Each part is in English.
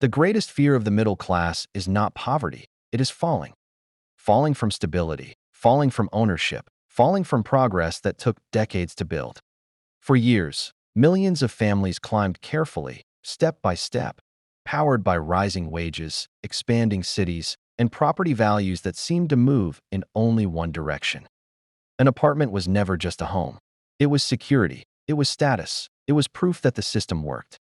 The greatest fear of the middle class is not poverty, it is falling. Falling from stability, falling from ownership, falling from progress that took decades to build. For years, millions of families climbed carefully, step by step, powered by rising wages, expanding cities, and property values that seemed to move in only one direction. An apartment was never just a home. It was security, it was status, it was proof that the system worked.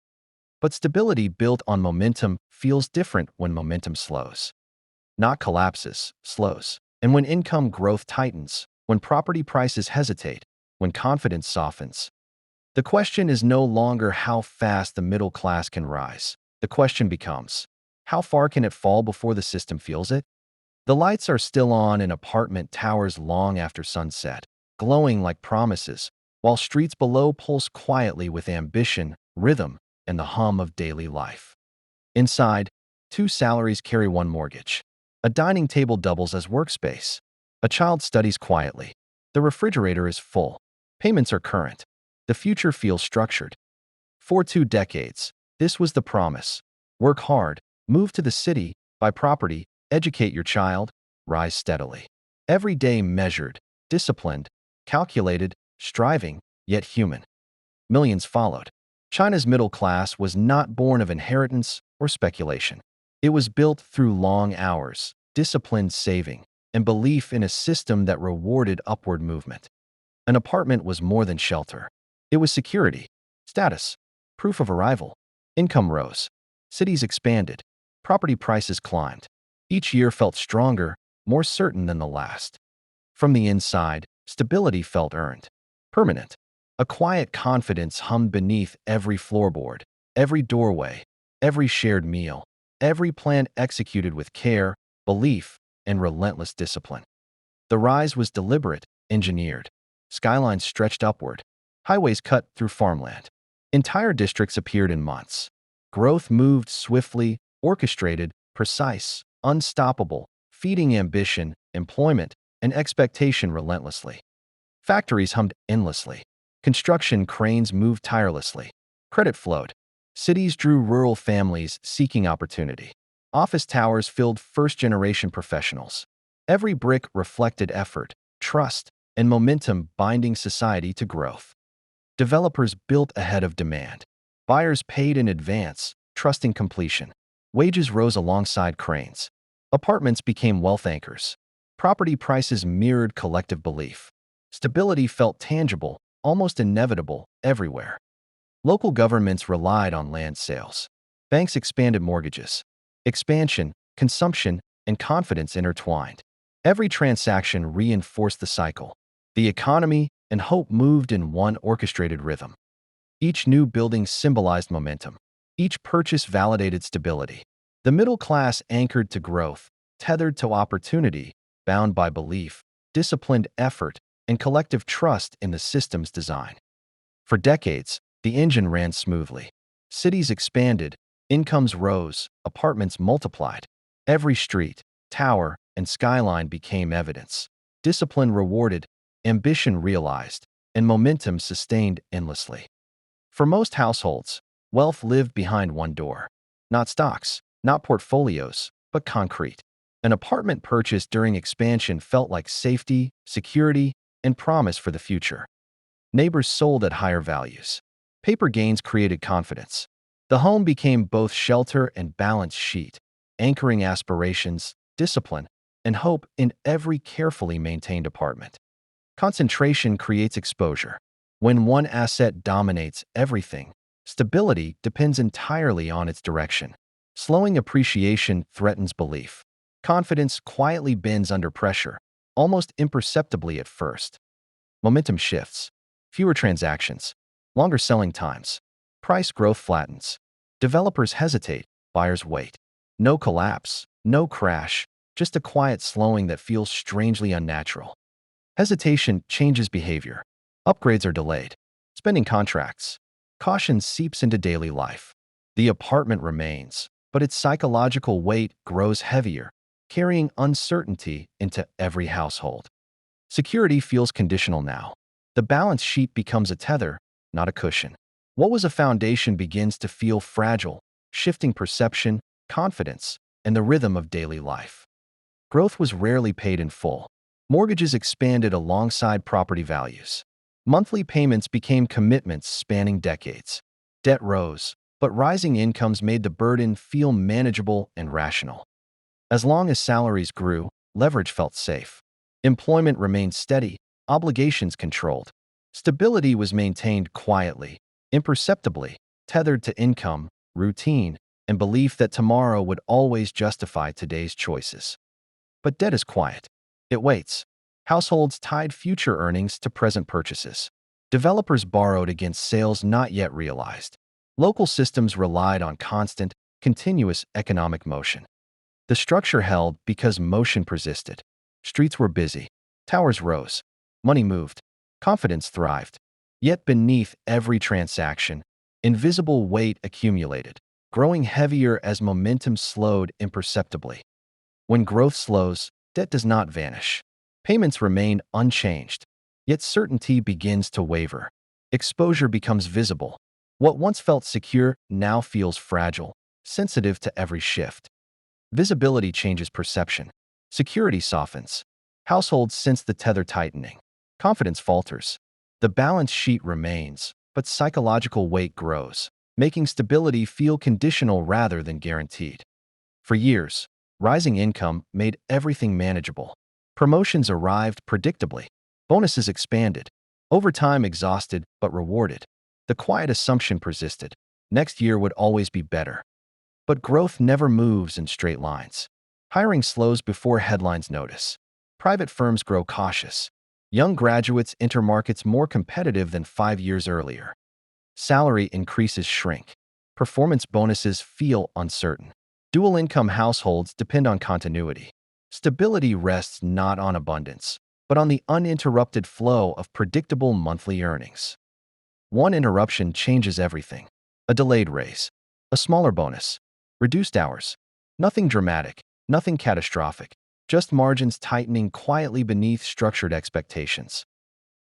But stability built on momentum feels different when momentum slows. Not collapses, slows. And when income growth tightens, when property prices hesitate, when confidence softens. The question is no longer how fast the middle class can rise. The question becomes, how far can it fall before the system feels it? The lights are still on in apartment towers long after sunset, glowing like promises, while streets below pulse quietly with ambition, rhythm, and the hum of daily life. Inside, two salaries carry one mortgage. A dining table doubles as workspace. A child studies quietly. The refrigerator is full. Payments are current. The future feels structured. For 2 decades, this was the promise. Work hard, move to the city, buy property, educate your child, rise steadily. Every day measured, disciplined, calculated, striving, yet human. Millions followed. China's middle class was not born of inheritance or speculation. It was built through long hours, disciplined saving, and belief in a system that rewarded upward movement. An apartment was more than shelter. It was security, status, proof of arrival. Income rose. Cities expanded. Property prices climbed. Each year felt stronger, more certain than the last. From the inside, stability felt earned. Permanent. A quiet confidence hummed beneath every floorboard, every doorway, every shared meal, every plan executed with care, belief, and relentless discipline. The rise was deliberate, engineered. Skylines stretched upward. Highways cut through farmland. Entire districts appeared in months. Growth moved swiftly, orchestrated, precise, unstoppable, feeding ambition, employment, and expectation relentlessly. Factories hummed endlessly. Construction cranes moved tirelessly. Credit flowed. Cities drew rural families seeking opportunity. Office towers filled first-generation professionals. Every brick reflected effort, trust, and momentum binding society to growth. Developers built ahead of demand. Buyers paid in advance, trusting completion. Wages rose alongside cranes. Apartments became wealth anchors. Property prices mirrored collective belief. Stability felt tangible, almost inevitable, everywhere. Local governments relied on land sales. Banks expanded mortgages. Expansion, consumption, and confidence intertwined. Every transaction reinforced the cycle. The economy and hope moved in one orchestrated rhythm. Each new building symbolized momentum. Each purchase validated stability. The middle class anchored to growth, tethered to opportunity, bound by belief, disciplined effort, and collective trust in the system's design. For decades, the engine ran smoothly. Cities expanded, incomes rose, apartments multiplied. Every street, tower, and skyline became evidence. Discipline rewarded, ambition realized, and momentum sustained endlessly. For most households, wealth lived behind one door. Not stocks, not portfolios, but concrete. An apartment purchased during expansion felt like safety, security, and promise for the future. Neighbors sold at higher values. Paper gains created confidence. The home became both shelter and balance sheet, anchoring aspirations, discipline, and hope in every carefully maintained apartment. Concentration creates exposure. When one asset dominates everything, stability depends entirely on its direction. Slowing appreciation threatens belief. Confidence quietly bends under pressure, almost imperceptibly at first. Momentum shifts. Fewer transactions. Longer selling times. Price growth flattens. Developers hesitate. Buyers wait. No collapse. No crash. Just a quiet slowing that feels strangely unnatural. Hesitation changes behavior. Upgrades are delayed. Spending contracts. Caution seeps into daily life. The apartment remains, but its psychological weight grows heavier, carrying uncertainty into every household. Security feels conditional now. The balance sheet becomes a tether, not a cushion. What was a foundation begins to feel fragile, shifting perception, confidence, and the rhythm of daily life. Growth was rarely paid in full. Mortgages expanded alongside property values. Monthly payments became commitments spanning decades. Debt rose, but rising incomes made the burden feel manageable and rational. As long as salaries grew, leverage felt safe. Employment remained steady, obligations controlled. Stability was maintained quietly, imperceptibly, tethered to income, routine, and belief that tomorrow would always justify today's choices. But debt is quiet. It waits. Households tied future earnings to present purchases. Developers borrowed against sales not yet realized. Local systems relied on constant, continuous economic motion. The structure held because motion persisted. Streets were busy. Towers rose. Money moved. Confidence thrived. Yet beneath every transaction, invisible weight accumulated, growing heavier as momentum slowed imperceptibly. When growth slows, debt does not vanish. Payments remain unchanged, yet certainty begins to waver. Exposure becomes visible. What once felt secure now feels fragile, sensitive to every shift. Visibility changes perception. Security softens. Households sense the tether tightening. Confidence falters. The balance sheet remains, but psychological weight grows, making stability feel conditional rather than guaranteed. For years, rising income made everything manageable. Promotions arrived predictably. Bonuses expanded. Overtime exhausted but rewarded. The quiet assumption persisted. Next year would always be better. But growth never moves in straight lines. Hiring slows before headlines notice. Private firms grow cautious. Young graduates enter markets more competitive than 5 years earlier. Salary increases shrink. Performance bonuses feel uncertain. Dual-income households depend on continuity. Stability rests not on abundance, but on the uninterrupted flow of predictable monthly earnings. One interruption changes everything. A delayed raise, a smaller bonus, reduced hours. Nothing dramatic, nothing catastrophic, just margins tightening quietly beneath structured expectations.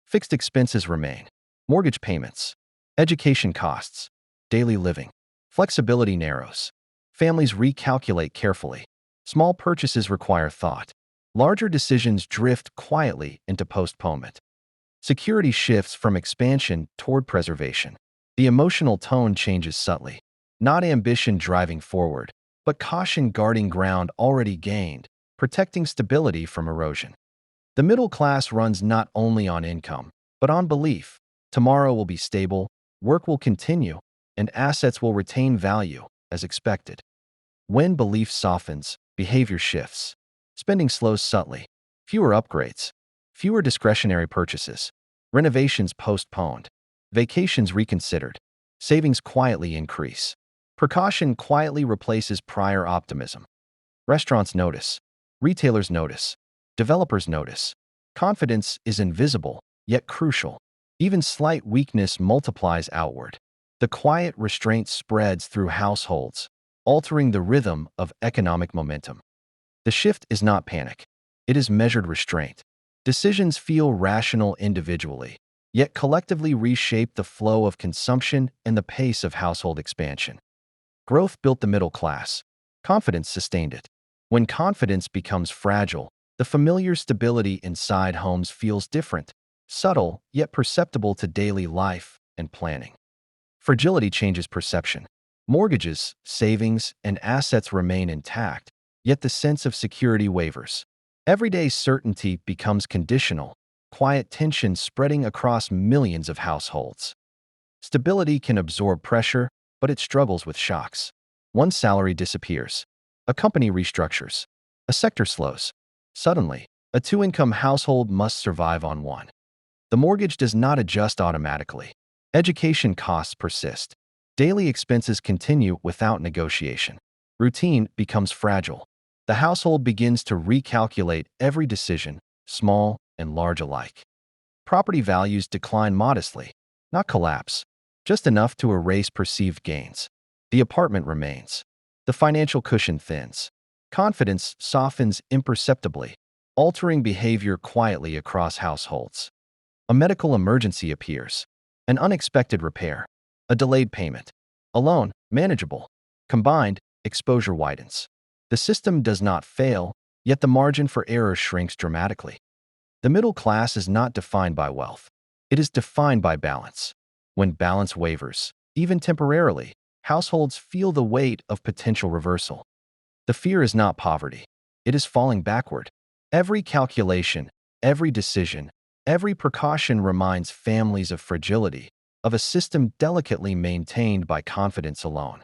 Fixed expenses remain. Mortgage payments, education costs, daily living. Flexibility narrows. Families recalculate carefully. Small purchases require thought. Larger decisions drift quietly into postponement. Security shifts from expansion toward preservation. The emotional tone changes subtly. Not ambition driving forward, but caution guarding ground already gained, protecting stability from erosion. The middle class runs not only on income, but on belief. Tomorrow will be stable, work will continue, and assets will retain value, as expected. When belief softens, behavior shifts. Spending slows subtly. Fewer upgrades. Fewer discretionary purchases. Renovations postponed. Vacations reconsidered. Savings quietly increase. Precaution quietly replaces prior optimism. Restaurants notice. Retailers notice. Developers notice. Confidence is invisible, yet crucial. Even slight weakness multiplies outward. The quiet restraint spreads through households, altering the rhythm of economic momentum. The shift is not panic. It is measured restraint. Decisions feel rational individually, yet collectively reshape the flow of consumption and the pace of household expansion. Growth built the middle class. Confidence sustained it. When confidence becomes fragile, the familiar stability inside homes feels different, subtle yet perceptible to daily life and planning. Fragility changes perception. Mortgages, savings, and assets remain intact, yet the sense of security wavers. Everyday certainty becomes conditional, quiet tension spreading across millions of households. Stability can absorb pressure, but it struggles with shocks. One salary disappears. A company restructures. A sector slows. Suddenly, a two-income household must survive on one. The mortgage does not adjust automatically. Education costs persist. Daily expenses continue without negotiation. Routine becomes fragile. The household begins to recalculate every decision, small and large alike. Property values decline modestly, not collapse, just enough to erase perceived gains. The apartment remains. The financial cushion thins. Confidence softens imperceptibly, altering behavior quietly across households. A medical emergency appears. An unexpected repair. A delayed payment. A loan, manageable. Combined, exposure widens. The system does not fail, yet the margin for error shrinks dramatically. The middle class is not defined by wealth. It is defined by balance. When balance wavers, even temporarily, households feel the weight of potential reversal. The fear is not poverty. It is falling backward. Every calculation, every decision, every precaution reminds families of fragility, of a system delicately maintained by confidence alone.